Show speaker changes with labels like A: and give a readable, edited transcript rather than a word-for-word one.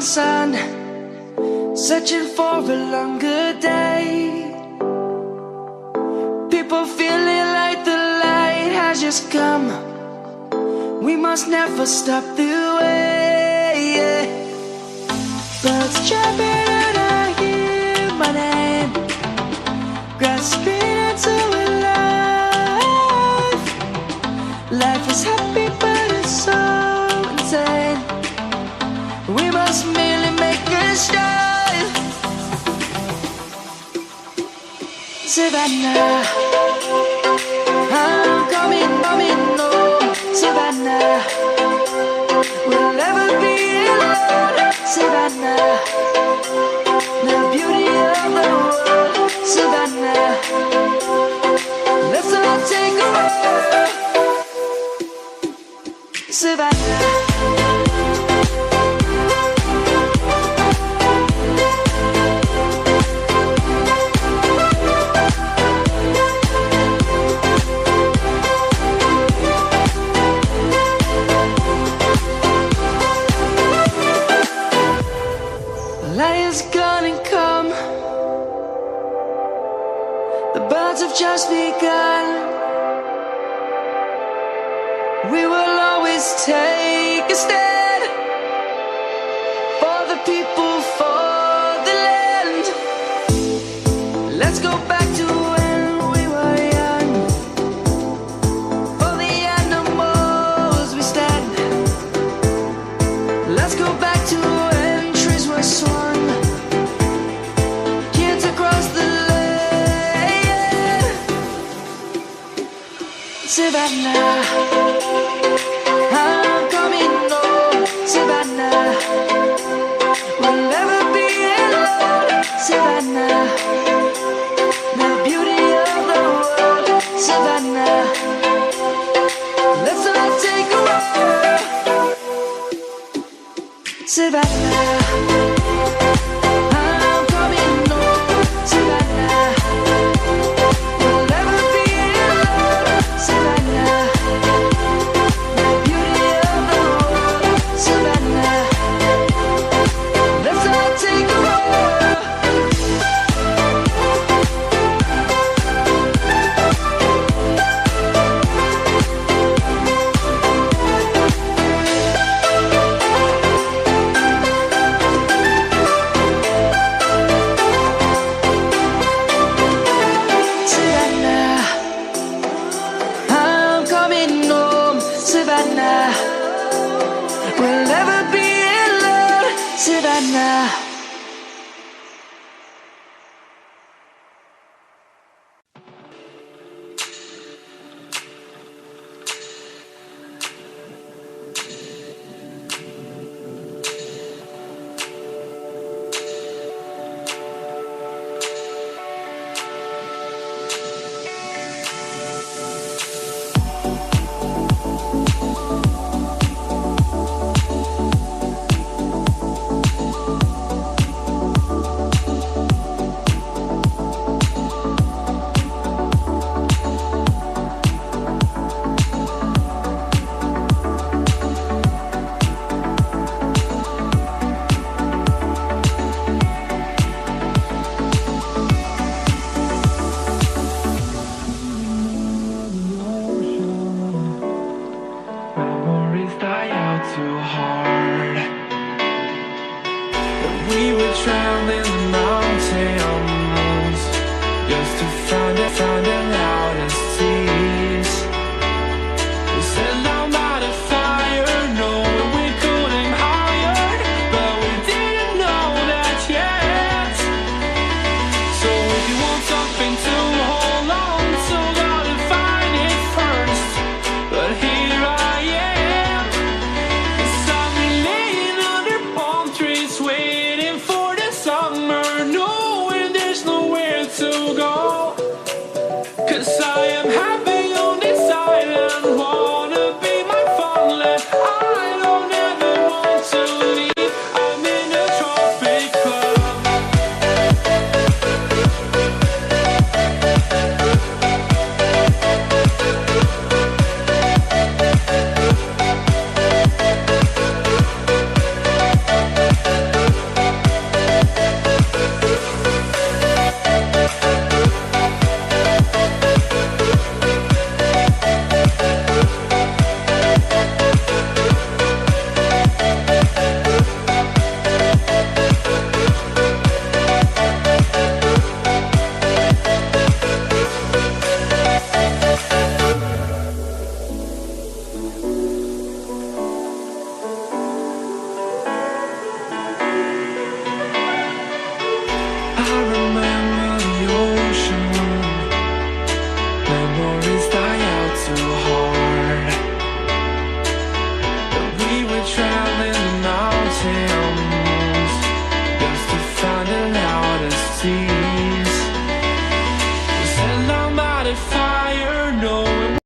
A: sun, searching for a longer day. People feeling like the light has just come. We must never stop the way. Birds chirping and I hear my name, grasping into a life. Life is happy but it's so insane. We must merely make a start. Savannah, I'm coming home. Savannah, we'll never be alone. Savannah, the beauty of the world. Savannah, let's all take a walk. Savannah. Light is gonna come. The birds have just begun. We will always take a stand for the people, for the land. Let's go back to when we were young. For the animals we stand. Let's go back to when trees were swung. Kids across the land. Savannah, I'm coming home. Savannah, we'll never be alone. Savannah, the beauty of the world. Savannah, let's all take a walk. Savannah, I'm coming home. Savannah, we'll never be alone. Savannah, the beauty of the world. Savannah, let's all take a walk. Savannah, I'm coming home. Savannah, we'll never be alone. Savannah.
B: Memories die out too hard. We were traveling